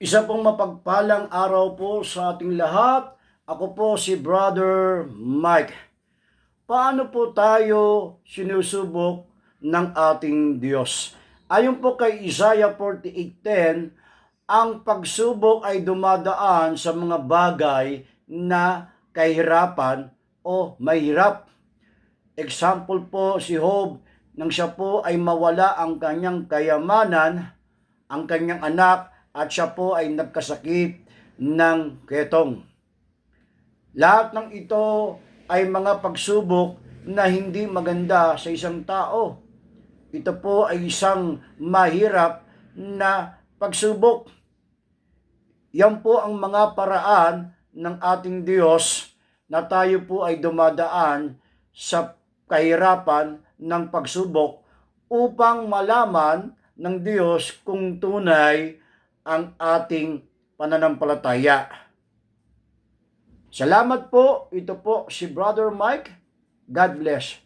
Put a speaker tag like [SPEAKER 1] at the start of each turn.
[SPEAKER 1] Isa pong mapagpalang araw po sa ating lahat. Ako po si Brother Mike. Paano po tayo sinusubok ng ating Diyos? Ayon po kay Isaiah 48:10, ang pagsubok ay dumadaan sa mga bagay na kahirapan o mahirap. Example po si Job, nang siya po ay mawala ang kanyang kayamanan, ang kanyang anak, at siya po ay nagkasakit ng ketong. Lahat ng ito ay mga pagsubok na hindi maganda sa isang tao. Ito po ay isang mahirap na pagsubok. Yan po ang mga paraan ng ating Diyos na tayo po ay dumadaan sa kahirapan ng pagsubok upang malaman ng Diyos kung tunay ang ating pananampalataya. Salamat po. Ito po si Brother Mike. God bless.